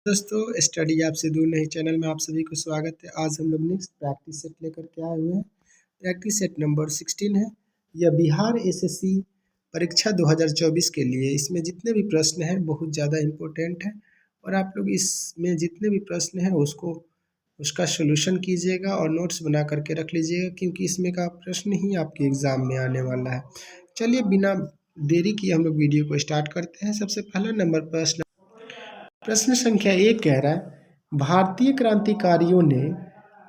दोस्तों, स्टडी आपसे दूर नहीं चैनल में आप सभी को स्वागत है। आज हम लोग नेक्स्ट प्रैक्टिस सेट लेकर के आए हुए हैं। प्रैक्टिस सेट नंबर 16 है। यह बिहार एसएससी परीक्षा 2024 के लिए इसमें जितने भी प्रश्न हैं बहुत ज़्यादा इम्पोर्टेंट है और आप लोग इसमें जितने भी प्रश्न हैं उसका सोल्यूशन कीजिएगा और नोट्स बना करके रख लीजिएगा, क्योंकि इसमें का प्रश्न ही आपके एग्ज़ाम में आने वाला है। चलिए बिना देरी किए हम लोग वीडियो को स्टार्ट करते हैं। सबसे पहला नंबर प्रश्न संख्या 1 कह रहा है, भारतीय क्रांतिकारियों ने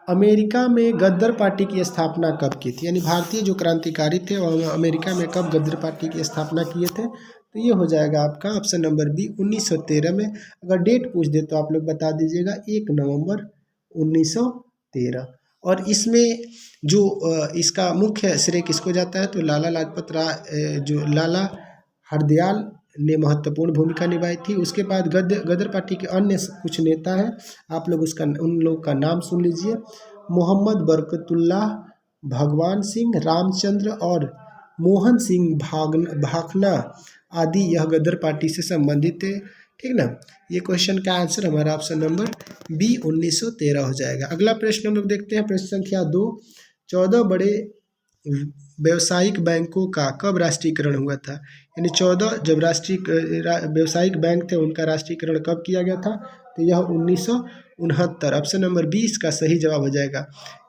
अमेरिका में गद्दर पार्टी की स्थापना कब की थी। यानी भारतीय जो क्रांतिकारी थे वो अमेरिका में कब गद्दर पार्टी की स्थापना किए थे। तो ये हो जाएगा आपका ऑप्शन नंबर बी 1913 में। अगर डेट पूछ दे तो आप लोग बता दीजिएगा 1 नवंबर 1913। और इसमें जो इसका मुख्य श्रेय किसको जाता है तो लाला लाजपत राय, जो लाला हरदयाल ने महत्वपूर्ण भूमिका निभाई थी। उसके बाद गदर पार्टी के अन्य कुछ नेता हैं, आप लोग उन लोग का नाम सुन लीजिए। मोहम्मद बरकतुल्लाह, भगवान सिंह, रामचंद्र और मोहन सिंह भाखना आदि यह गदर पार्टी से संबंधित थे। ठीक ना। ये क्वेश्चन का आंसर हमारा ऑप्शन नंबर बी 1913 हो जाएगा। अगला प्रश्न हम लोग देखते हैं, प्रश्न संख्या 2। 14 बड़े व्यावसायिक बैंकों का कब राष्ट्रीयकरण हुआ था। यानी 14 जब व्यावसायिक बैंक थे उनका राष्ट्रीयकरण कब किया गया था। तो यह 1969। ऑप्शन नंबर 20 का सही जवाब हो जाएगा।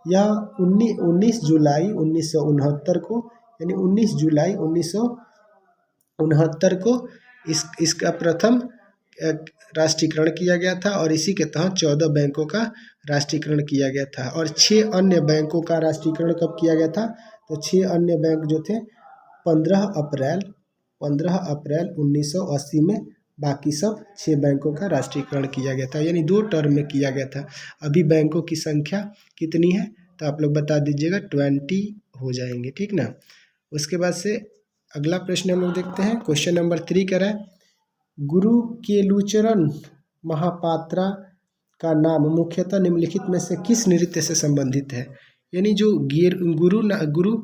यह 19 जुलाई 1969 को, यानी 19 जुलाई 1969 को इसका प्रथम राष्ट्रीयकरण किया गया था और इसी के तहत 14 बैंकों का राष्ट्रीयकरण किया गया था। और 6 अन्य बैंकों का राष्ट्रीयकरण कब किया गया था। तो 6 अन्य बैंक जो थे 15 अप्रैल 1980 में बाकी सब 6 बैंकों का राष्ट्रीयकरण किया गया था। यानी 2 टर्म में किया गया था। अभी बैंकों की संख्या कितनी है तो आप लोग बता दीजिएगा, 20 हो जाएंगे। ठीक ना। उसके बाद से अगला प्रश्न हम लोग देखते हैं, क्वेश्चन नंबर 3 कह रहा है, गुरु केलुचरण महापात्रा का नाम मुख्यतः निम्नलिखित में से किस नृत्य से संबंधित है। यानी जो गुरु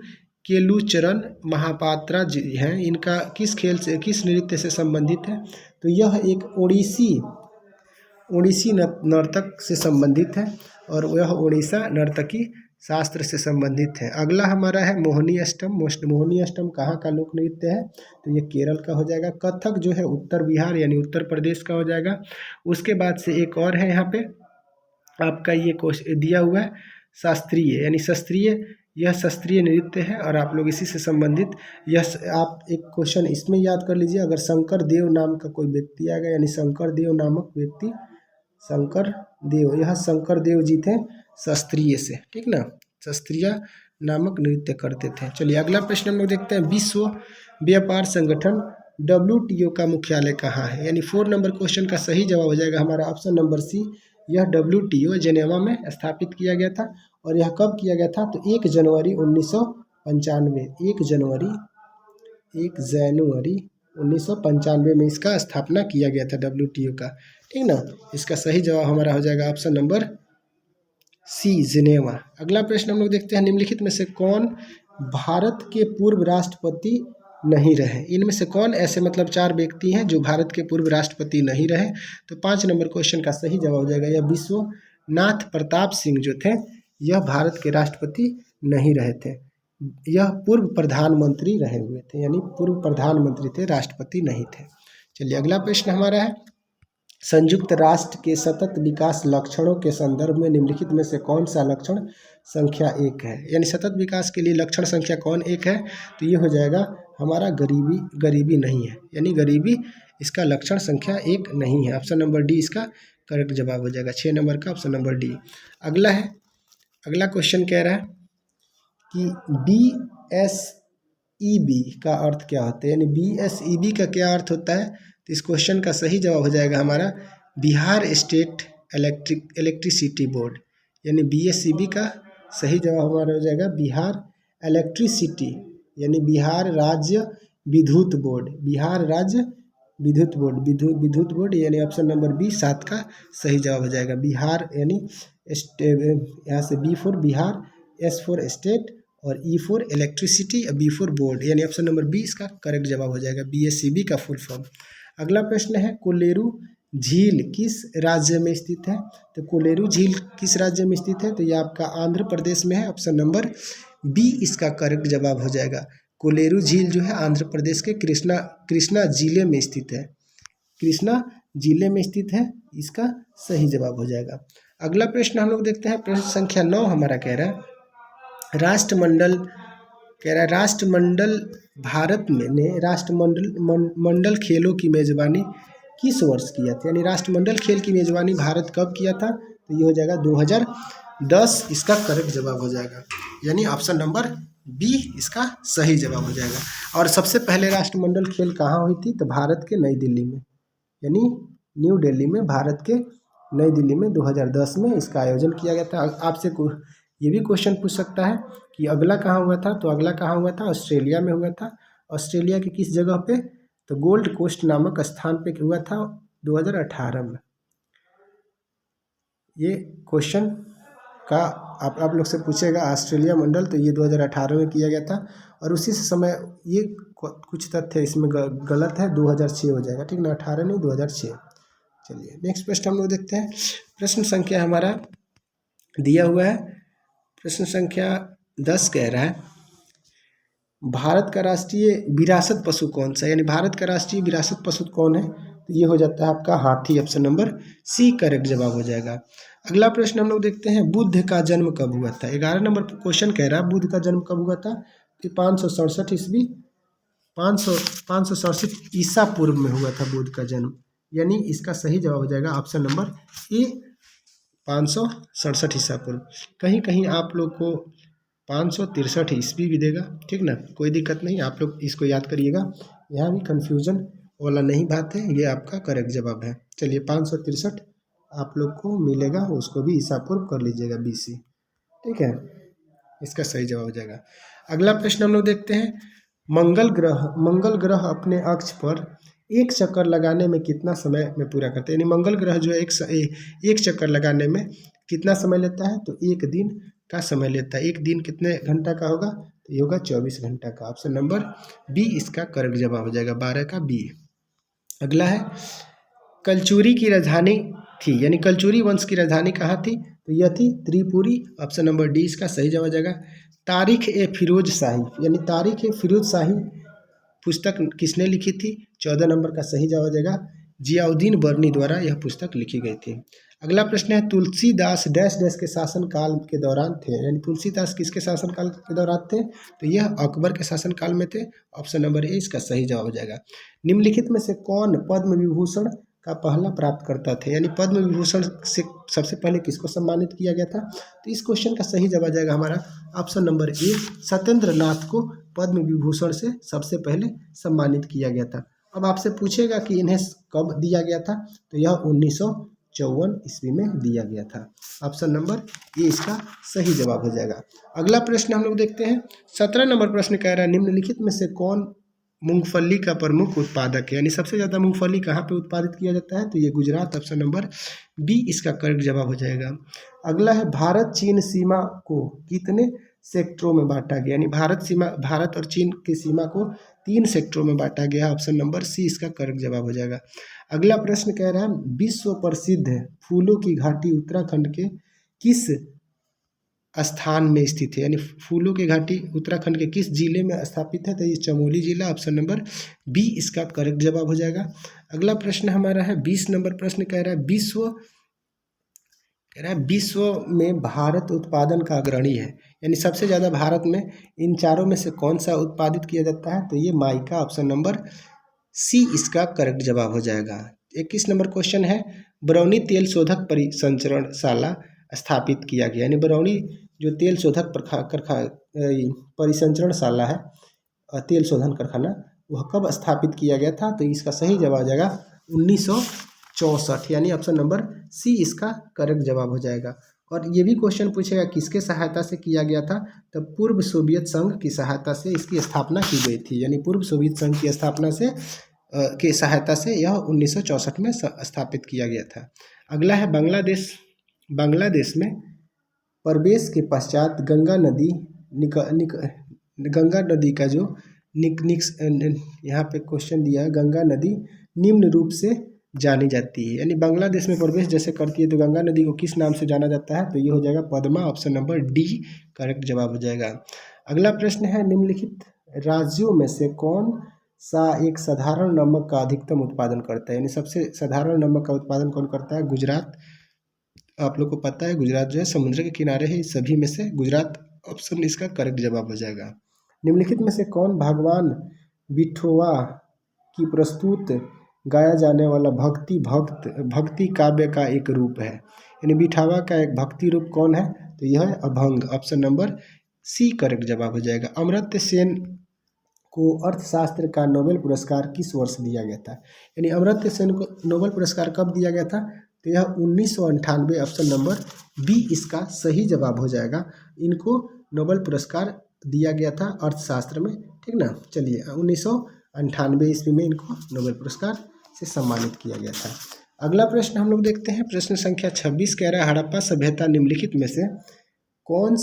केलुचरण महापात्रा जी हैं, इनका किस खेल से, किस नृत्य से संबंधित है। तो यह एक ओडिसी नर्तक से संबंधित है और वह उड़ीसा नर्तकी शास्त्र से संबंधित है। अगला हमारा है मोहिनी अष्टम। मोहिनी अष्टम कहाँ का लोक नृत्य है तो ये केरल का हो जाएगा। कथक जो है उत्तर बिहार यानी उत्तर प्रदेश का हो जाएगा। उसके बाद से एक और है यहाँ पे आपका ये क्वेश्चन दिया हुआ है, शास्त्रीय यानी शास्त्रीय, यह शास्त्रीय नृत्य है और आप लोग इसी से संबंधित आप एक क्वेश्चन इसमें याद कर लीजिए। अगर शंकर देव नाम का कोई व्यक्ति आएगा, यानी शंकर देव नामक व्यक्ति, शंकर देव, यह शंकर देव जी थे शास्त्रीय से। ठीक ना, शास्त्रीय नामक नृत्य करते थे। चलिए अगला प्रश्न हम लोग देखते हैं, विश्व व्यापार संगठन WTO का मुख्यालय कहाँ है। यानी 4 नंबर क्वेश्चन का सही जवाब हो जाएगा हमारा ऑप्शन नंबर सी। यह WTO जेनेवा में स्थापित किया गया था और यह कब किया गया था तो 1 जनवरी 1995। 1 जनवरी 1995 में इसका स्थापना किया गया था WTO का। ठीक ना। इसका सही जवाब हमारा हो जाएगा ऑप्शन नंबर सी, जिनेवा। अगला प्रश्न हम लोग देखते हैं, निम्नलिखित में से कौन भारत के पूर्व राष्ट्रपति नहीं रहे। इनमें से कौन ऐसे, मतलब 4 व्यक्ति हैं जो भारत के पूर्व राष्ट्रपति नहीं रहे। तो 5 नंबर क्वेश्चन का सही जवाब हो जाएगा। यह विश्वनाथ प्रताप सिंह जो थे यह भारत के राष्ट्रपति नहीं रहे थे, यह पूर्व प्रधानमंत्री रहे हुए थे, यानी पूर्व प्रधानमंत्री थे, राष्ट्रपति नहीं थे। चलिए अगला प्रश्न हमारा है, संयुक्त राष्ट्र के सतत विकास लक्षणों के संदर्भ में निम्नलिखित में से कौन सा लक्षण संख्या 1 है। यानी सतत विकास के लिए लक्षण संख्या कौन 1 है तो ये हो जाएगा हमारा गरीबी नहीं है, यानी गरीबी इसका लक्षण संख्या 1 नहीं है। ऑप्शन नंबर डी इसका करेक्ट जवाब हो जाएगा। 6 नंबर का ऑप्शन नंबर डी। अगला क्वेश्चन कह रहा है कि BSEB का अर्थ क्या होता है। यानी BSEB का क्या अर्थ होता है तो इस क्वेश्चन का सही जवाब हो जाएगा हमारा बिहार स्टेट इलेक्ट्रिसिटी बोर्ड। यानी BSEB का सही जवाब हमारा हो जाएगा बिहार इलेक्ट्रिसिटी, यानी बिहार राज्य विद्युत बोर्ड, बिहार राज्य विद्युत बोर्ड, यानी ऑप्शन नंबर बी 7 का सही जवाब हो जाएगा। बिहार यानी यहाँ से B for Bihar, S for state और E for electricity, B for board, यानी ऑप्शन नंबर बी इसका करेक्ट जवाब हो जाएगा। BSEB का फुल फॉर्म। अगला प्रश्न है, कोलेरू झील किस राज्य में स्थित है? तो कोलेरू झील किस राज्य में स्थित है? तो ये आपका आंध्र प्रदेश में है। ऑप्शन नंबर बी इसका करेक्ट जवाब हो जाएगा। कोलेरू झील जो है आंध्र प्रदेश के कृष्णा कृष्णा जिले में स्थित है। कृष्णा जिले में स्थित है, इसका सही जवाब हो जाएगा। अगला प्रश्न हम लोग देखते हैं। प्रश्न संख्या 9 हमारा कह रहा है राष्ट्रमंडल भारत में ने राष्ट्रमंडल खेलों की मेजबानी किस वर्ष किया था? यानी राष्ट्रमंडल खेल की मेजबानी भारत कब किया था? तो ये हो जाएगा 2010, इसका करेक्ट जवाब हो जाएगा। यानी ऑप्शन नंबर बी इसका सही जवाब हो जाएगा। और सबसे पहले राष्ट्रमंडल खेल कहाँ हुई थी? तो भारत के नई दिल्ली में, यानी न्यू दिल्ली में, भारत के नई दिल्ली में 2010 में इसका आयोजन किया गया था। आपसे ये भी क्वेश्चन पूछ सकता है कि अगला कहाँ हुआ था? तो अगला कहाँ हुआ था? ऑस्ट्रेलिया में हुआ था। ऑस्ट्रेलिया की किस जगह पे? तो गोल्ड कोस्ट नामक स्थान पे हुआ था 2018 में। ये क्वेश्चन का आप लोग से पूछेगा ऑस्ट्रेलिया मंडल, तो ये 2018 में किया गया था। और उसी समय ये कुछ तथ्य इसमें गलत है, 2006 हो जाएगा, ठीक ना, 18 नहीं 2006। चलिए नेक्स्ट प्रश्न हम लोग देखते हैं। प्रश्न संख्या हमारा दिया हुआ है, प्रश्न संख्या 10 कह रहा है भारत का राष्ट्रीय विरासत पशु कौन सा है? यानी भारत का राष्ट्रीय विरासत पशु कौन है? तो ये हो जाता है आपका हाथी। ऑप्शन नंबर सी करेक्ट जवाब हो जाएगा। अगला प्रश्न हम लोग देखते हैं, बुद्ध का जन्म कब हुआ था? 11 नंबर क्वेश्चन कह रहा है बुद्ध का जन्म कब हुआ था? कि 567 ईस्वी 567 ईसा पूर्व में हुआ था बुद्ध का जन्म। यानी इसका सही जवाब हो जाएगा ऑप्शन नंबर ए 567 ईसा पूर्व। कहीं कहीं आप लोग को 563 ईस्वी भी देगा, ठीक ना, कोई दिक्कत नहीं, आप लोग इसको याद करिएगा, यहाँ भी कन्फ्यूजन वाला नहीं बात है, ये आपका करेक्ट जवाब है। चलिए 563 आप लोग को मिलेगा, उसको भी ईसा पूर्व कर लीजिएगा BC, ठीक है, इसका सही जवाब हो जाएगा। अगला प्रश्न हम लोग देखते हैं, मंगल ग्रह अपने अक्ष पर एक चक्कर लगाने में कितना समय में पूरा करते हैं? यानी मंगल ग्रह जो है एक चक्कर लगाने में कितना समय लेता है? तो एक दिन का समय लेता है। एक दिन कितने घंटा का होगा? तो ये होगा 24 घंटा का। ऑप्शन नंबर बी इसका करेक्ट जवाब हो जाएगा, 12 का बी। अगला है, कलचुरी की राजधानी थी, यानी कलचुरी वंश की राजधानी कहाँ थी? तो यह थी त्रिपुरी। ऑप्शन नंबर डी इसका सही जवाब हो जाएगा। तारीख ए फिरोज शाही, यानी तारीख ए फिरोज शाही पुस्तक किसने लिखी थी? 14 नंबर का सही जवाब हो जाएगा, जियाउद्दीन बर्नी द्वारा यह पुस्तक लिखी गई थी। अगला प्रश्न है, तुलसीदास डैश डैश के शासन काल के दौरान थे? यानी तुलसीदास किसके शासन काल के दौरान थे? तो यह अकबर के शासन काल में थे। ऑप्शन नंबर ए इसका सही जवाब हो जाएगा। निम्नलिखित में से कौन पद्म विभूषण का पहला प्राप्तकर्ता थे? यानी पद्म विभूषण से सबसे पहले किसको सम्मानित किया गया था? तो इस क्वेश्चन का सही जवाब आ जाएगा हमारा option number A, Satyendra Nath को पद्म विभूषण से सबसे पहले सम्मानित किया गया था। अब आपसे पूछेगा कि इन्हें कब दिया गया था? तो यह 1954 ईस्वी में दिया गया था। ऑप्शन नंबर ए इसका सही जवाब हो जाएगा। अगला प्रश्न हम लोग देखते हैं, 17 नंबर प्रश्न कह रहा है, निम्नलिखित में से कौन मूंगफली का प्रमुख उत्पादक है? यानी सबसे ज़्यादा मूंगफली कहाँ पे उत्पादित किया जाता है? तो ये गुजरात। ऑप्शन नंबर बी इसका करेक्ट जवाब हो जाएगा। अगला है, भारत चीन सीमा को कितने सेक्टरों में बांटा गया? यानी भारत और चीन की सीमा को 3 सेक्टरों में बांटा गया। ऑप्शन नंबर सी इसका करेक्ट जवाब हो जाएगा। अगला प्रश्न कह रहा है, विश्व प्रसिद्ध फूलों की घाटी उत्तराखंड के किस स्थान में स्थित है? यानी फूलों की घाटी उत्तराखंड के किस जिले में स्थापित है? तो ये चमोली जिला। ऑप्शन नंबर बी इसका करेक्ट जवाब हो जाएगा। अगला प्रश्न हमारा है, 20 नंबर प्रश्न कह रहा है विश्व में भारत उत्पादन का अग्रणी है, यानी सबसे ज़्यादा भारत में इन चारों में से कौन सा उत्पादित किया जाता है? तो ये माइका। ऑप्शन नंबर सी इसका करेक्ट जवाब हो जाएगा। 21 नंबर क्वेश्चन है, बरौनी तेल शोधक परिसंचरणशाला स्थापित किया गया, यानी बरौनी जो तेल शोधक परिसंचरणशाला है, तेल शोधन कारखाना, वह कब स्थापित किया गया था? तो इसका सही जवाब हो जाएगा 1964, यानी ऑप्शन नंबर सी इसका करेक्ट जवाब हो जाएगा। और ये भी क्वेश्चन पूछेगा किसके सहायता से किया गया था? तो पूर्व सोवियत संघ की सहायता से इसकी स्थापना की गई थी, यानी पूर्व सोवियत संघ की स्थापना से की सहायता से यह 1964 में स्थापित किया गया था। अगला है, बांग्लादेश में प्रवेश के पश्चात गंगा नदी का जो यहाँ पे क्वेश्चन दिया है, गंगा नदी निम्न रूप से जानी जाती है, यानी बांग्लादेश में प्रवेश जैसे करती है तो गंगा नदी को किस नाम से जाना जाता है, तो ये हो जाएगा Padma, option number D correct जवाब हो जाएगा। अगला प्रश्न है, निम्नलिखित राज्यों में से कौन सा एक साधारण नमक का अधिकतम उत्पादन करता है, यानी सबसे साधारण नमक का उत्पादन कौन करता है, गुजरात। आप लोग को पता है गुजरात जो है समुद्र के किनारे है, इस सभी में से गुजरात ऑप्शन इसका करेक्ट जवाब हो जाएगा। निम्नलिखित में से कौन भगवान विठोवा की प्रस्तुत गाया जाने वाला भक्ति काव्य का एक रूप है, यानी बिठावा का एक भक्ति रूप कौन है, तो यह है abhang, option number C correct जवाब हो जाएगा। अमर्त्य सेन को अर्थशास्त्र का नोबेल पुरस्कार किस वर्ष दिया गया था, यानी अमर्त्य सेन को नोबेल पुरस्कार कब दिया गया था, तो यह 1998, ऑप्शन नंबर बी इसका सही जवाब हो जाएगा। इनको नोबेल पुरस्कार दिया गया था अर्थशास्त्र में, ठीक ना। चलिए 1998 ईस्वी में इनको नोबेल पुरस्कार से सम्मानित किया गया था। अगला प्रश्न हम लोग देखते हैं, प्रश्न संख्या 26 कह रहा है, हड़प्पा सभ्यता निम्नलिखित में से कौन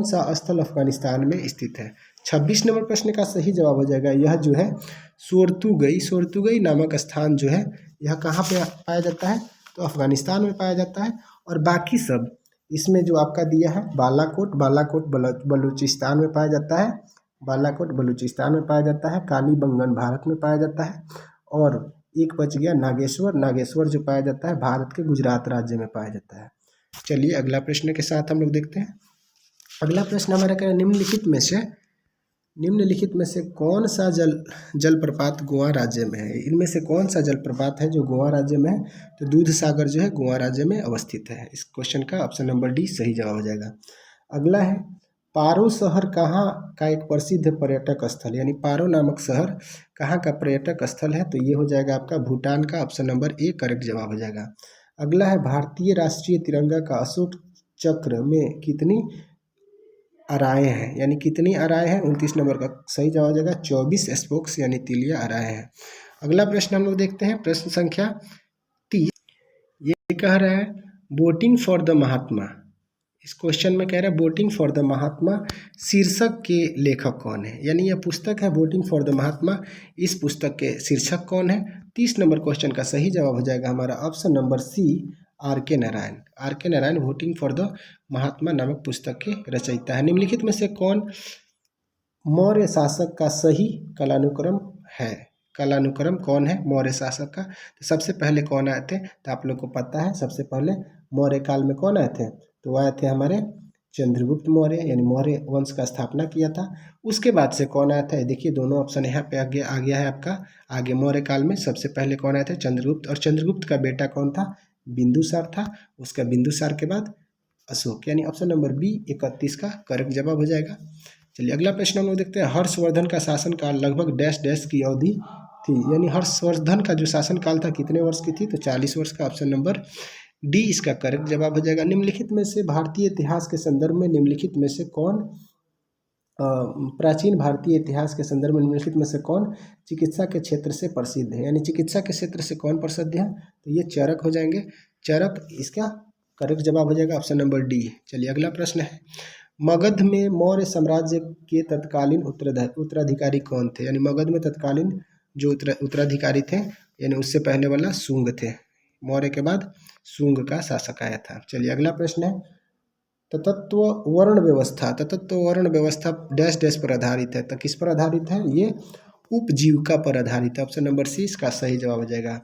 सा स्थल अफगानिस्तान में स्थित है। 26 नंबर प्रश्न का सही जवाब हो जाएगा, यह जो है सोर्तुगई नामक स्थान जो है यह कहाँ पे पाया जाता है, तो अफगानिस्तान में पाया जाता है। और बाकी सब इसमें जो आपका दिया है बालाकोट बलूचिस्तान में पाया जाता है, बालाकोट बलूचिस्तान में पाया जाता है, कालीबंगन भारत में पाया जाता है, और एक बच गया नागेश्वर जो पाया जाता है भारत के गुजरात राज्य में पाया जाता है। चलिए अगला प्रश्न के साथ हम लोग देखते हैं। अगला प्रश्न हमारा क्या है, निम्नलिखित में से कौन सा जलप्रपात गोवा राज्य में है, इनमें से कौन सा जलप्रपात है जो गोवा राज्य में है, तो दूध सागर जो है गोवा राज्य में अवस्थित है। इस क्वेश्चन का ऑप्शन नंबर डी सही जवाब हो जाएगा। अगला है, पारो शहर कहाँ का एक प्रसिद्ध पर्यटक स्थल, यानी पारो नामक शहर कहाँ का पर्यटक स्थल है, तो ये हो जाएगा आपका भूटान का, ऑप्शन नंबर ए करेक्ट जवाब हो जाएगा। अगला है, भारतीय राष्ट्रीय तिरंगा का अशोक चक्र में कितनी आराएँ हैं, यानी कितनी आराएँ हैं, 29 नंबर का सही जवाब हो जाएगा। 24 स्पोक्स यानी तिलिया आराएँ हैं। अगला प्रश्न हम लोग देखते हैं, प्रश्न संख्या 30, ये कह रहा है बोटिंग फॉर द महात्मा। इस क्वेश्चन में कह रहा है बोटिंग फॉर द महात्मा शीर्षक के लेखक कौन है, यानी यह पुस्तक है बोटिंग फॉर द महात्मा, इस पुस्तक के शीर्षक कौन है। 30 नंबर क्वेश्चन का सही जवाब हो जाएगा हमारा ऑप्शन नंबर सी आर के नारायण वोटिंग फॉर द महात्मा नामक पुस्तक के रचयिता है। निम्नलिखित में से कौन मौर्य शासक का सही कालानुक्रम है, कालानुक्रम कौन है मौर्य शासक का, तो सबसे पहले कौन आए थे, तो आप लोग को पता है सबसे पहले मौर्य काल में कौन आए थे, तो आए थे हमारे चंद्रगुप्त मौर्य, यानी मौर्य वंश का स्थापना किया था। उसके बाद से कौन आया था, देखिए दोनों ऑप्शन यहाँ पे आगे आ गया है आपका। आगे मौर्य काल में सबसे पहले कौन आए थे, चंद्रगुप्त, और चंद्रगुप्त का बेटा कौन था, बिंदुसार था। उसका बिंदुसार के बाद अशोक, यानी ऑप्शन नंबर बी 31 का करेक्ट जवाब हो जाएगा। चलिए अगला प्रश्न हम लोग देखते हैं, हर्षवर्धन का शासनकाल लगभग डैश डैश की अवधि थी, यानी हर्षवर्धन का जो शासनकाल था कितने वर्ष की थी, तो 40 वर्ष का, ऑप्शन नंबर डी इसका करेक्ट जवाब हो जाएगा। निम्नलिखित में से भारतीय इतिहास के संदर्भ में निम्नलिखित में से कौन प्राचीन भारतीय इतिहास के संदर्भ में निम्नलिखित में से कौन चिकित्सा के क्षेत्र से प्रसिद्ध है, यानी चिकित्सा के क्षेत्र से कौन प्रसिद्ध है, तो ये चरक हो जाएंगे, चरक इसका करेक्ट जवाब हो जाएगा, ऑप्शन नंबर डी। चलिए अगला प्रश्न है, मगध में मौर्य साम्राज्य के तत्कालीन उत्तराधिकारी कौन थे, यानी मगध में तत्कालीन जो उत्तराधिकारी थे, यानी उससे पहले वाला शुंग थे, मौर्य के बाद शुंग का शासक आया था। चलिए अगला प्रश्न है, ततत्व वर्ण व्यवस्था डैश डैश पर आधारित है, तो किस पर आधारित है, ये उपजीविका पर आधारित है, ऑप्शन नंबर सी इसका सही जवाब हो जाएगा।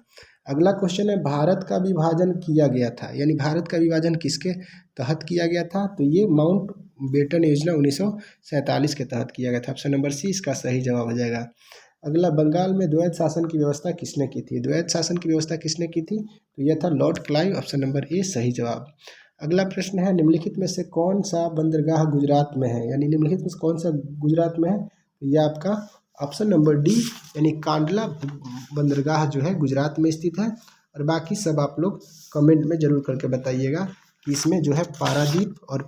अगला क्वेश्चन है, भारत का विभाजन किया गया था, यानी भारत का विभाजन किसके तहत किया गया था, तो ये माउंट बेटन योजना 1947 के तहत किया गया था, ऑप्शन नंबर सी इसका सही जवाब हो जाएगा। अगला, बंगाल में द्वैध शासन की व्यवस्था किसने की थी, द्वैध शासन की व्यवस्था किसने की थी, तो यह था Lord Clive, option number A सही जवाब। अगला प्रश्न है, निम्नलिखित में से कौन सा बंदरगाह गुजरात में है, यानी निम्नलिखित में से कौन सा गुजरात में है, तो यह आपका ऑप्शन नंबर डी यानी कांडला बंदरगाह जो है गुजरात में स्थित है। और बाकी सब आप लोग कमेंट में जरूर करके बताइएगा कि इसमें जो है पारादीप और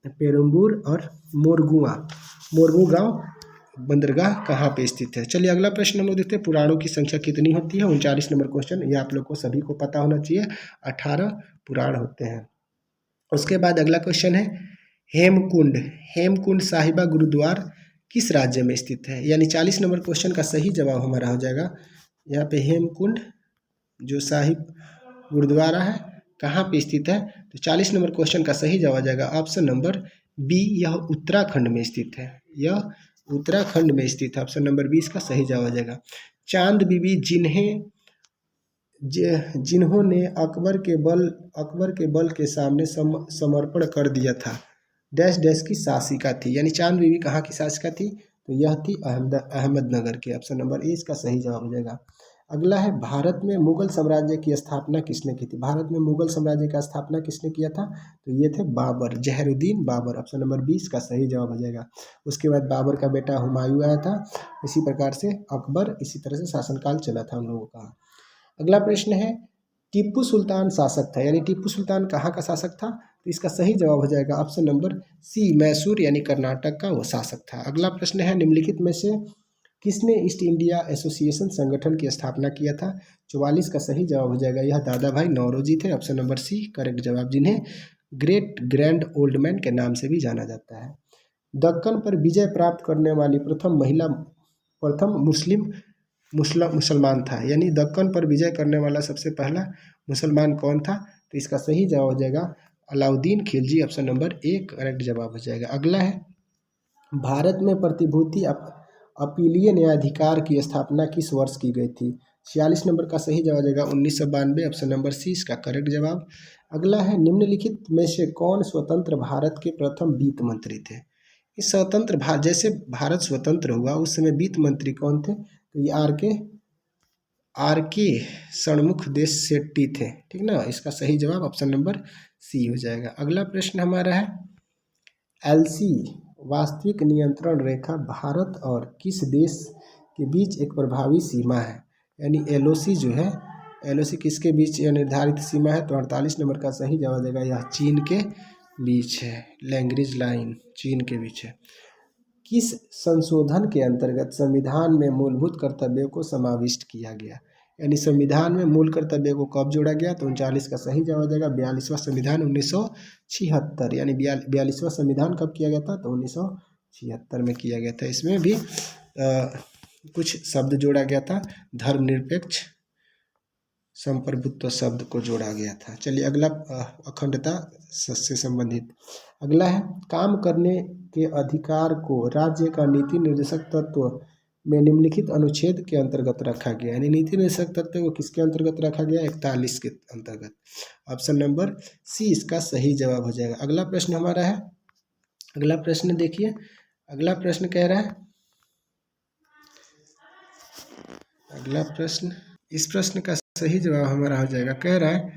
पेरुम्बूर और मोरमुगांव बंदरगाह कहाँ पे स्थित है। चलिए अगला प्रश्न हम लोग देखते हैं, पुराणों की संख्या कितनी होती है, 39 नंबर क्वेश्चन, ये आप लोग को सभी को पता होना चाहिए, 18 पुराण होते हैं। उसके बाद अगला क्वेश्चन है, हेमकुंड साहिबा गुरुद्वार किस राज्य में स्थित है, यानी 40 नंबर क्वेश्चन का सही जवाब हमारा हो जाएगा यहाँ पे हेमकुंड जो साहिब गुरुद्वारा है कहाँ पे स्थित है? तो 40 नंबर क्वेश्चन का सही जवाब आ जाएगा ऑप्शन नंबर बी, यह उत्तराखंड में स्थित है। यह उत्तराखंड में स्थित है। ऑप्शन नंबर 20 का सही जवाब आ जाएगा। चांद बीबी जिन्होंने अकबर के बल के सामने समर्पण कर दिया था, डैश डैश की शासिका थी। यानी चांद बीबी कहाँ की शासिका थी? तो यह थी अहमदनगर की। ऑप्शन नंबर ए इसका सही जवाब हो जाएगा। अगला है, भारत में मुगल साम्राज्य की स्थापना किसने की थी? भारत में मुगल साम्राज्य का स्थापना किसने किया था? तो ये थे बाबर, जहरुद्दीन बाबर। ऑप्शन नंबर 20 का सही जवाब हो जाएगा। उसके बाद बाबर का बेटा हुमायूं आया था। इसी प्रकार से अकबर, इसी तरह से शासनकाल चला था हम लोगों का। अगला प्रश्न है, टीपू सुल्तान शासक था, यानी टीपू सुल्तान कहाँ का शासक था? तो इसका सही जवाब हो जाएगा ऑप्शन नंबर सी, मैसूर यानी कर्नाटक का वो शासक था। अगला प्रश्न है, निम्नलिखित में से किसने ईस्ट इंडिया एसोसिएशन संगठन की स्थापना किया था? 44 का सही जवाब हो जाएगा। यह दादा भाई नौरोजी थे। ऑप्शन नंबर सी करेक्ट जवाब, जिन्हें ग्रेट ग्रैंड ओल्ड मैन के नाम से भी जाना जाता है। दक्कन पर विजय प्राप्त करने वाली प्रथम मुसलमान था, यानी दक्कन पर विजय करने वाला सबसे पहला मुसलमान कौन था? तो इसका सही जवाब हो जाएगा Alauddin Khilji. Option number A correct जवाब हो जाएगा। अगला है, भारत में प्रतिभूति अपीलीय न्यायाधिकार की स्थापना किस वर्ष की गई थी? 46 नंबर का सही जवाब हो जाएगा 1992। ऑप्शन नंबर सी इसका करेक्ट जवाब। अगला है, निम्नलिखित में से कौन स्वतंत्र भारत के प्रथम वित्त मंत्री थे? इस स्वतंत्र भारत, जैसे भारत स्वतंत्र हुआ उस समय वित्त मंत्री कौन थे? तो ये आर के षणमुख देश शेट्टी थे, ठीक ना। इसका सही जवाब ऑप्शन नंबर सी हो जाएगा। अगला प्रश्न हमारा है, एलसी वास्तविक नियंत्रण रेखा भारत और किस देश के बीच एक प्रभावी सीमा है? यानी एलओसी जो है, एलओसी किसके बीच यह निर्धारित सीमा है? तो 48 नंबर का सही जवाब देगा, यह चीन के बीच है। लैंग्वेज लाइन चीन के बीच है। किस संशोधन के अंतर्गत संविधान में मूलभूत कर्तव्यों को समाविष्ट किया गया? यानी संविधान में मूल कर्तव्यों को कब जोड़ा गया? तो 39 का सही जवाब हो जाएगा 42वां संविधान 1976, यानी 42वां संविधान कब किया गया था? तो 1976 में किया गया था। इसमें भी कुछ शब्द जोड़ा गया था, धर्मनिरपेक्ष संप्रभुत्व शब्द को जोड़ा गया था। चलिए अगला, अखंडता से संबंधित अगला है, काम करने के अधिकार को राज्य का नीति निर्देशक तत्व में निम्नलिखित अनुच्छेद के अंतर्गत रखा गया। यानी नीति निर्देशक तत्व को किसके अंतर्गत रखा गया? 41 के अंतर्गत। ऑप्शन नंबर सी इसका सही जवाब हो जाएगा। अगला प्रश्न हमारा है, अगला प्रश्न देखिए, अगला प्रश्न कह रहा है, अगला प्रश्न, इस प्रश्न का सही जवाब हमारा हो जाएगा, कह रहा है,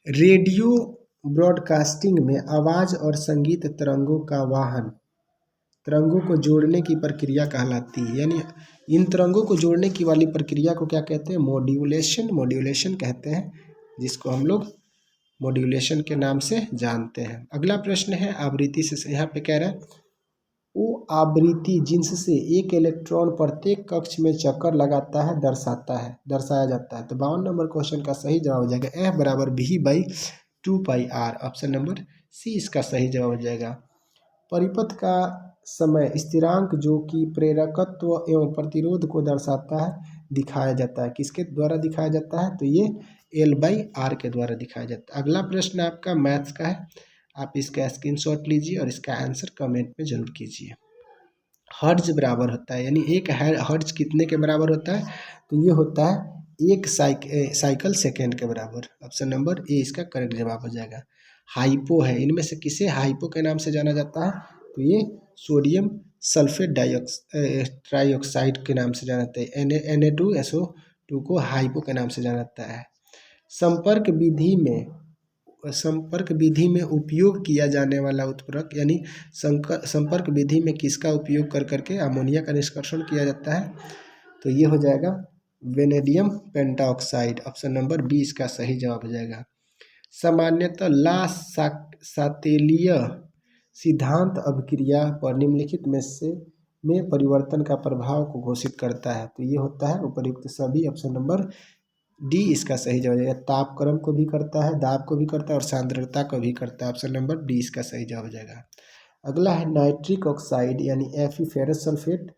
रेडियो ब्रॉडकास्टिंग में आवाज़ और संगीत तरंगों का वाहन तरंगों को जोड़ने की प्रक्रिया कहलाती है। यानी इन तरंगों को जोड़ने की वाली प्रक्रिया को क्या कहते हैं? मॉड्यूलेशन कहते हैं, जिसको हम लोग मॉड्यूलेशन के नाम से जानते हैं। अगला प्रश्न है आवृत्ति से, यहाँ पे कह रहा है, वो आवृत्ति जिनसे एक इलेक्ट्रॉन प्रत्येक कक्ष में चक्कर लगाता है दर्शाया जाता है। तो 52 नंबर क्वेश्चन का सही जवाब हो जाएगा F बराबर V/2πr। ऑप्शन नंबर सी इसका सही जवाब हो जाएगा। परिपथ का समय स्थिरांक जो कि प्रेरकत्व एवं प्रतिरोध को दर्शाता है दिखाया जाता है, किसके द्वारा दिखाया जाता है? तो ये L/R के द्वारा दिखाया जाता है। अगला प्रश्न आपका मैथ्स का है, आप इसका स्क्रीनशॉट लीजिए और इसका आंसर कमेंट में जरूर कीजिए। हर्ट्ज बराबर होता है, यानी एक हर्ट्ज कितने के बराबर होता है? तो ये होता है एक साइकिल सेकेंड के बराबर। ऑप्शन नंबर ए इसका करेक्ट जवाब हो जाएगा। हाइपो है, इनमें से किसे हाइपो के नाम से जाना जाता है? तो ये सोडियम सल्फेट ट्राइऑक्साइड के नाम से जाना जाता है। Na2SO2 को हाइपो के नाम से जाना जाता है। संपर्क विधि में उपयोग किया जाने वाला उत्प्रेरक, यानी संपर्क विधि में किसका उपयोग कर करके अमोनिया का निष्कर्षण किया जाता है? तो ये हो जाएगा vanadium pentoxide. Option number B इसका सही जवाब हो जाएगा। सामान्यतः ला सातेलीय सिद्धांत अभिक्रिया पर निम्नलिखित में परिवर्तन का प्रभाव को घोषित करता है। तो ये होता है उपर्युक्त सभी। ऑप्शन नंबर डी इसका सही जवाब है। तापक्रम को भी करता है, दाब को भी करता है और सांद्रता को भी करता है। ऑप्शन नंबर डी इसका सही जवाब हो जाएगा। अगला है, नाइट्रिक ऑक्साइड यानी Fe फेरस सल्फेट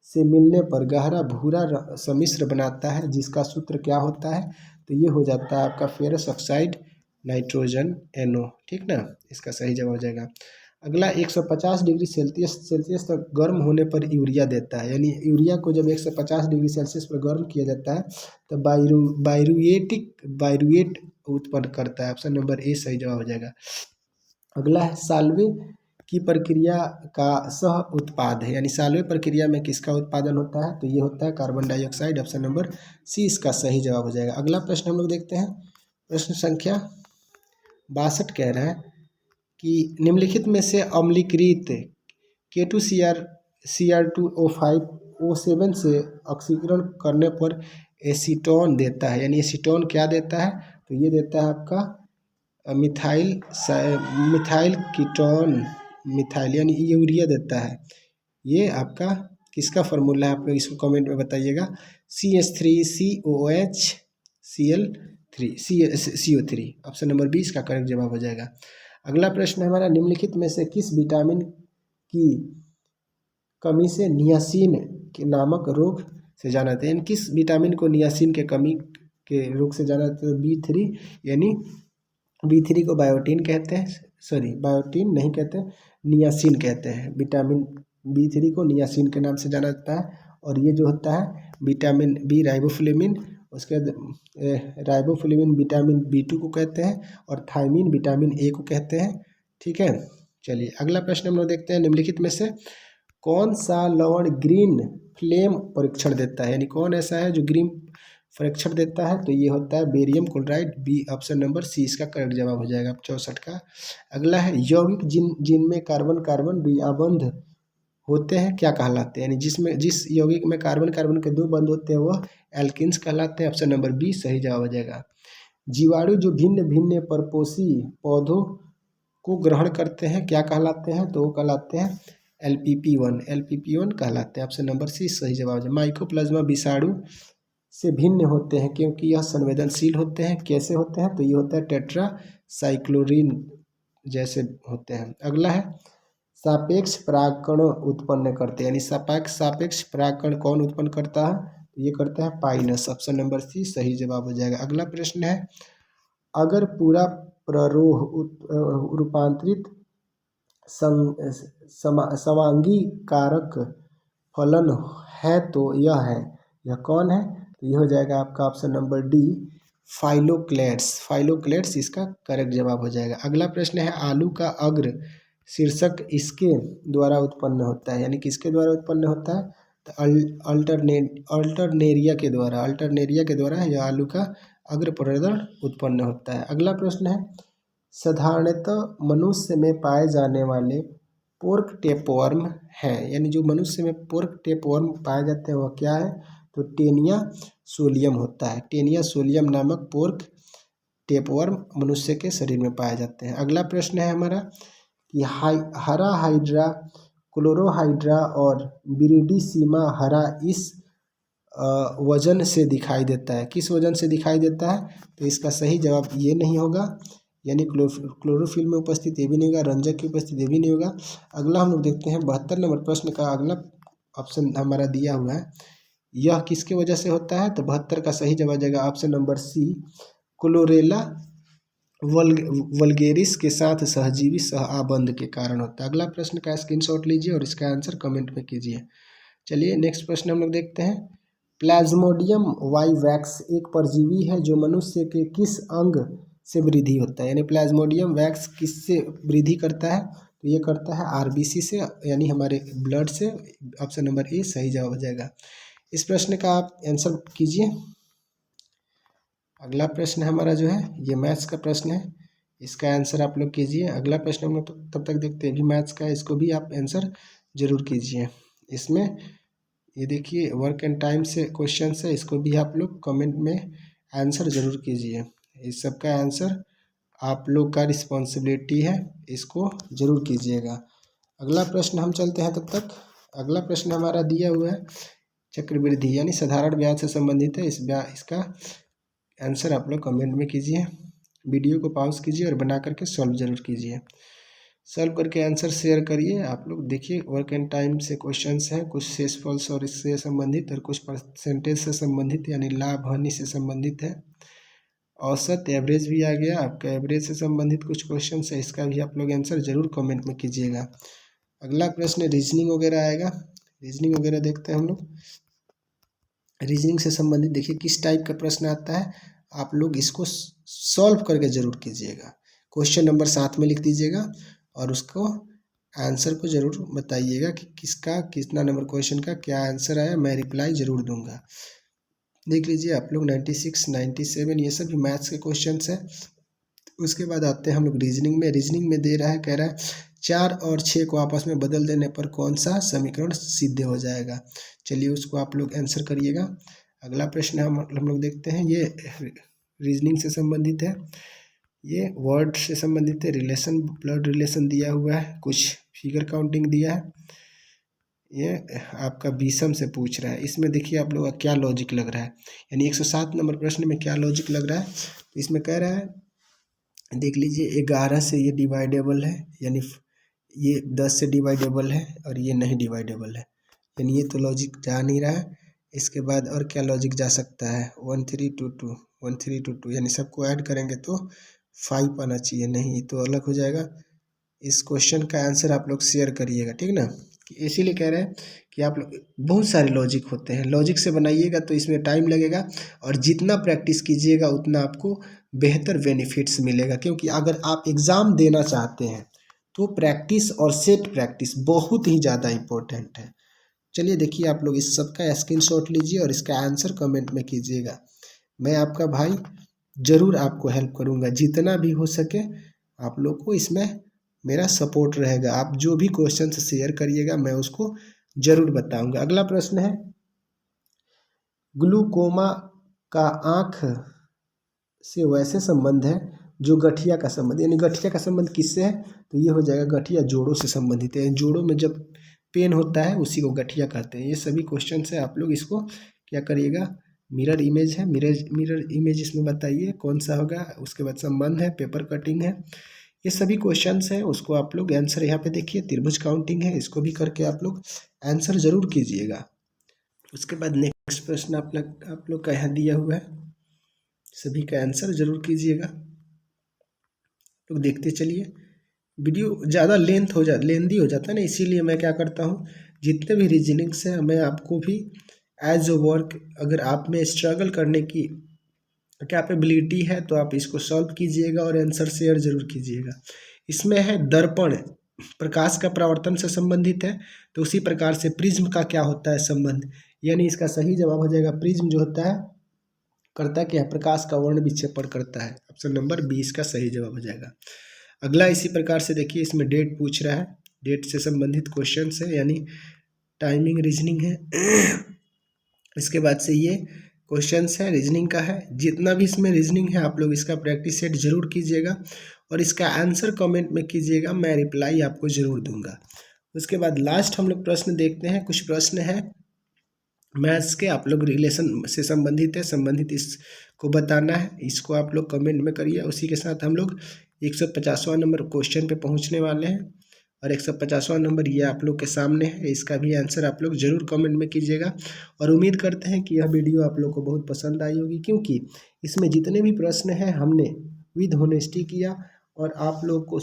से मिलने पर गहरा भूरा सम्मिश्र बनाता है, जिसका सूत्र क्या होता है? तो ये हो जाता है आपका फेरस ऑक्साइड नाइट्रोजन NO, ठीक ना। इसका सही जवाब हो जाएगा। अगला 150 डिग्री सेल्सियस तक गर्म होने पर यूरिया देता है, यानी यूरिया को जब 150 डिग्री सेल्सियस पर गर्म किया जाता है तो बायरूएट उत्पन्न करता है। ऑप्शन नंबर ए सही जवाब हो जाएगा। अगला है साल्वे की प्रक्रिया का सह उत्पाद है, यानी साल्वे प्रक्रिया में किसका उत्पादन होता है, तो ये होता है carbon dioxide. Option number C इसका सही जवाब हो जाएगा। अगला प्रश्न हम लोग देखते हैं, प्रश्न संख्या 62 कह रहा है कि निम्नलिखित में से अम्लीकृत K2Cr2O5O7 से ऑक्सीकरण करने पर एसीटोन देता है, यानी एसीटोन क्या देता है, तो ये देता है आपका मिथाइल कीटोन मिथाइल, यानी यूरिया देता है। ये आपका किसका फार्मूला है, आप लोग इसको कमेंट में बताइएगा। CH3COOHCl3CO3। ऑप्शन नंबर 20 का करेक्ट जवाब हो जाएगा। अगला प्रश्न है हमारा, निम्नलिखित में से किस विटामिन की कमी से नियासिन के नामक रोग से जाना जाता है, यानी किस विटामिन को नियासिन के कमी के रोग से जाना जाता है, B3, यानी B3 को बायोटीन कहते हैं, सॉरी बायोटीन नहीं कहते, नियासिन कहते हैं। विटामिन B3 को नियासिन के नाम से जाना जाता है। और ये जो होता है विटामिन B राइबोफ्लेविन, उसके राइबोफ्लेविन विटामिन B2 को कहते हैं, और थायमिन विटामिन A को कहते हैं, ठीक है। चलिए अगला प्रश्न हम लोग देखते हैं, निम्नलिखित में से कौन सा लवण ग्रीन फ्लेम परीक्षण देता है, यानी कौन ऐसा है जो ग्रीन परीक्षण देता है, तो ये होता है barium chloride B. Option number C इसका करेक्ट जवाब हो जाएगा 64 का। अगला है यौगिक जिनमें कार्बन कार्बन द्विबंध होते हैं क्या कहलाते हैं, यानी जिस यौगिक में कार्बन कार्बन के 2 बंध होते हैं वह एल्किन्स कहलाते हैं। ऑप्शन नंबर बी सही जवाब हो जाएगा। जीवाणु जो भिन्न भिन्न परपोषी पौधों को ग्रहण करते हैं क्या कहलाते हैं, तो वो कहलाते हैं LPP1 कहलाते हैं। ऑप्शन नंबर सी सही जवाब है। माइकोप्लाज्मा विषाणु से भिन्न होते हैं क्योंकि यह संवेदनशील होते हैं। कैसे होते हैं, तो ये होता है टेट्रासाइक्लोरिन जैसे होते हैं। अगला है सापेक्ष परागकण उत्पन्न करते हैं, यानी सापेक्ष परागकण कौन उत्पन्न करता है, तो ये करता है पाइनस। ऑप्शन नंबर सी सही जवाब हो जाएगा। अगला प्रश्न है, अगर पूरा प्ररोह रूपांतरित समांगी कारक फलन है तो यह कौन है, तो ये हो जाएगा आपका ऑप्शन नंबर डी फाइलोक्लेट्स इसका करेक्ट जवाब हो जाएगा। अगला प्रश्न है, आलू का अग्र शीर्षक इसके द्वारा उत्पन्न होता है, यानी किसके द्वारा उत्पन्न होता है, तो अल्टरनेरिया के द्वारा यह आलू का अग्र प्रवर्धन उत्पन्न होता है। अगला प्रश्न है, साधारणतः मनुष्य में पाए जाने वाले पोर्क टेपवर्म हैं, यानी जो मनुष्य में पोर्क टेपवर्म पाए जाते हैं वह क्या है, तो टेनिया सोलियम होता है। टेनिया सोलियम नामक पोर्क टेपवर्म मनुष्य के शरीर में पाए जाते हैं। अगला प्रश्न है हमारा कि हरा हाइड्रा, क्लोरोहाइड्रा और विरिडीसिमा हरा इस वजन से दिखाई देता है, किस वजन से दिखाई देता है, तो इसका सही जवाब ये नहीं होगा, यानी क्लोरोफिल में उपस्थित ये भी नहीं होगा, रंजक की उपस्थिति ये भी नहीं होगा। अगला हम लोग देखते हैं 72 नंबर प्रश्न का अगला ऑप्शन हमारा दिया हुआ है, यह किसके वजह से होता है, तो 72 का सही जवाब जाएगा option number C chlorella vulgaris के साथ सहजीवी सह आबंध के कारण होता है। अगला प्रश्न का स्क्रीनशॉट लीजिए और इसका आंसर कमेंट में कीजिए। चलिए नेक्स्ट प्रश्न हम लोग देखते हैं, प्लाज्मोडियम वाइवैक्स एक परजीवी है जो मनुष्य के किस अंग से वृद्धि होता है, यानी प्लाज्मोडियम वैक्स किससे वृद्धि करता है, तो ये करता है RBC से, यानी हमारे ब्लड से। ऑप्शन नंबर ए सही जवाब हो जाएगा। इस प्रश्न का आप आंसर कीजिए। अगला प्रश्न हमारा जो है ये मैथ्स का प्रश्न है, इसका आंसर आप लोग कीजिए। अगला प्रश्न हम लोग तब तक देखते हैं भी मैथ्स का, इसको भी आप आंसर जरूर कीजिए। इसमें ये देखिए वर्क एंड टाइम से क्वेश्चन है, इसको भी आप लोग कमेंट में आंसर ज़रूर कीजिए। इस सब का आंसर आप लोग का रिस्पॉन्सिबिलिटी है, इसको ज़रूर कीजिएगा। अगला प्रश्न हम चलते हैं तब तक। अगला प्रश्न हमारा दिया हुआ है चक्रवृद्धि यानी साधारण ब्याज से संबंधित है। इसका आंसर आप लोग कमेंट में कीजिए, वीडियो को पॉज कीजिए और बना करके सॉल्व जरूर कीजिए। सॉल्व करके आंसर शेयर करिए। आप लोग देखिए वर्क एंड टाइम से क्वेश्चंस हैं, कुछ शेषफल और इससे संबंधित और कुछ परसेंटेज से संबंधित यानी लाभ हानि से संबंधित है। औसत एवरेज भी आ गया आपका। एवरेज से संबंधित कुछ क्वेश्चन है, इसका भी आप लोग आंसर जरूर कमेंट में कीजिएगा। अगला प्रश्न रीजनिंग वगैरह आएगा। रीजनिंग वगैरह देखते हैं हम लोग। रीजनिंग से संबंधित देखिए किस टाइप का प्रश्न आता है, आप लोग इसको सॉल्व करके जरूर कीजिएगा। क्वेश्चन नंबर 7 में लिख दीजिएगा और उसको आंसर को जरूर बताइएगा कि किसका कितना नंबर क्वेश्चन का क्या आंसर आया, मैं रिप्लाई जरूर दूंगा। देख लीजिए आप लोग 96, 97 ये सब मैथ्स के क्वेश्चन हैं। उसके बाद आते हैं हम लोग रीजनिंग में। रीजनिंग में दे रहा है, कह रहा है 4 और 6 को आपस में बदल देने पर कौन सा समीकरण सिद्ध हो जाएगा। चलिए उसको आप लोग आंसर करिएगा। अगला प्रश्न हम लोग देखते हैं, ये रीजनिंग से संबंधित है, ये वर्ड से संबंधित है। रिलेशन, ब्लड रिलेशन दिया हुआ है, कुछ फिगर काउंटिंग दिया है, ये आपका बीसम से पूछ रहा है। इसमें देखिए आप लोग का क्या लॉजिक लग रहा है, यानी 107 नंबर प्रश्न में क्या लॉजिक लग रहा है। तो इसमें कह रहा है, देख लीजिए 11 से ये डिवाइडेबल है, यानी ये 10 से डिवाइडेबल है और ये नहीं डिवाइडेबल है, यानी ये तो लॉजिक जा नहीं रहा है। इसके बाद और क्या लॉजिक जा सकता है, 1322, 1322 यानी सबको ऐड करेंगे तो 5 आना चाहिए, नहीं ये तो अलग हो जाएगा। इस क्वेश्चन का आंसर आप लोग शेयर करिएगा, ठीक ना। इसीलिए कह रहे हैं कि आप लोग बहुत सारे लॉजिक होते हैं, लॉजिक से बनाइएगा तो इसमें टाइम लगेगा और जितना प्रैक्टिस कीजिएगा उतना आपको बेहतर बेनिफिट्स मिलेगा। क्योंकि अगर आप एग्ज़ाम देना चाहते हैं तो प्रैक्टिस और सेट प्रैक्टिस बहुत ही ज़्यादा इम्पोर्टेंट है। चलिए देखिए आप लोग इस सब का स्क्रीनशॉट लीजिए और इसका आंसर कमेंट में कीजिएगा। मैं आपका भाई ज़रूर आपको हेल्प करूँगा, जितना भी हो सके आप लोग को इसमें मेरा सपोर्ट रहेगा। आप जो भी क्वेश्चन शेयर करिएगा मैं उसको जरूर बताऊंगा। अगला प्रश्न है, ग्लूकोमा का आँख से वैसे संबंध है जो गठिया का संबंध, यानी गठिया का संबंध किससे है, तो ये हो जाएगा गठिया जोड़ों से संबंधित है। जोड़ों में जब पेन होता है उसी को गठिया कहते हैं। ये सभी क्वेश्चन है, आप लोग इसको क्या करिएगा, मिरर इमेज है, मिरर इमेज इसमें बताइए कौन सा होगा। उसके बाद संबंध है, पेपर कटिंग है, ये सभी क्वेश्चंस हैं। उसको आप लोग आंसर यहाँ पे देखिए, त्रिभुज काउंटिंग है, इसको भी करके आप लोग आंसर जरूर कीजिएगा। उसके बाद नेक्स्ट प्रश्न आप लोग का यहाँ दिया हुआ है, सभी का आंसर जरूर कीजिएगा। तो देखते चलिए, वीडियो ज़्यादा लेंदी हो जाता है ना, इसीलिए मैं क्या करता हूँ, जितने भी रीजनिंग्स हैं मैं आपको भी एज अ वर्क, अगर आप में स्ट्रगल करने की कैपेबिलिटी है तो आप इसको सॉल्व कीजिएगा और आंसर शेयर जरूर कीजिएगा। इसमें है दर्पण, प्रकाश का परावर्तन से संबंधित है, तो उसी प्रकार से प्रिज्म का क्या होता है संबंध, यानी इसका सही जवाब हो जाएगा प्रिज्म जो होता है करता क्या है, प्रकाश का वर्ण विक्षेपण करता है। ऑप्शन नंबर 20 का सही जवाब हो जाएगा। अगला इसी प्रकार से देखिए, इसमें डेट पूछ रहा है, डेट से संबंधित क्वेश्चन है, यानी टाइमिंग रीजनिंग है। इसके बाद से ये क्वेश्चंस है रीजनिंग का है। जितना भी इसमें रीजनिंग है आप लोग इसका प्रैक्टिस सेट जरूर कीजिएगा और इसका आंसर कमेंट में कीजिएगा, मैं रिप्लाई आपको जरूर दूंगा। उसके बाद लास्ट हम लोग प्रश्न देखते हैं। कुछ प्रश्न है मैथ्स के, आप लोग रिलेशन से संबंधित है, संबंधित इसको बताना है, इसको आप लोग कमेंट में करिए। उसी के साथ हम लोग 150वां नंबर क्वेश्चन पे पहुंचने वाले हैं और 150वां नंबर ये आप लोग के सामने है, इसका भी आंसर आप लोग जरूर कमेंट में कीजिएगा। और उम्मीद करते हैं कि यह वीडियो आप लोग को बहुत पसंद आई होगी, क्योंकि इसमें जितने भी प्रश्न हैं हमने विद होनेस्टी किया और आप लोग को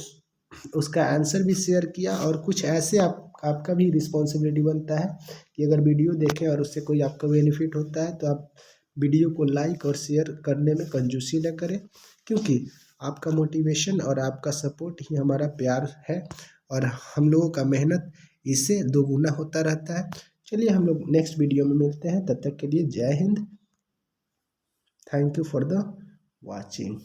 उसका आंसर भी शेयर किया। और कुछ ऐसे आपका भी रिस्पॉन्सिबिलिटी बनता है कि अगर वीडियो देखें और उससे कोई आपका बेनिफिट होता है तो आप वीडियो को लाइक और शेयर करने में कंजूसी न करें, क्योंकि आपका मोटिवेशन और आपका सपोर्ट ही हमारा प्यार है और हम लोगों का मेहनत इससे दोगुना होता रहता है। चलिए हम लोग नेक्स्ट वीडियो में मिलते हैं, तब तक के लिए जय Hind. Thank you for the watching.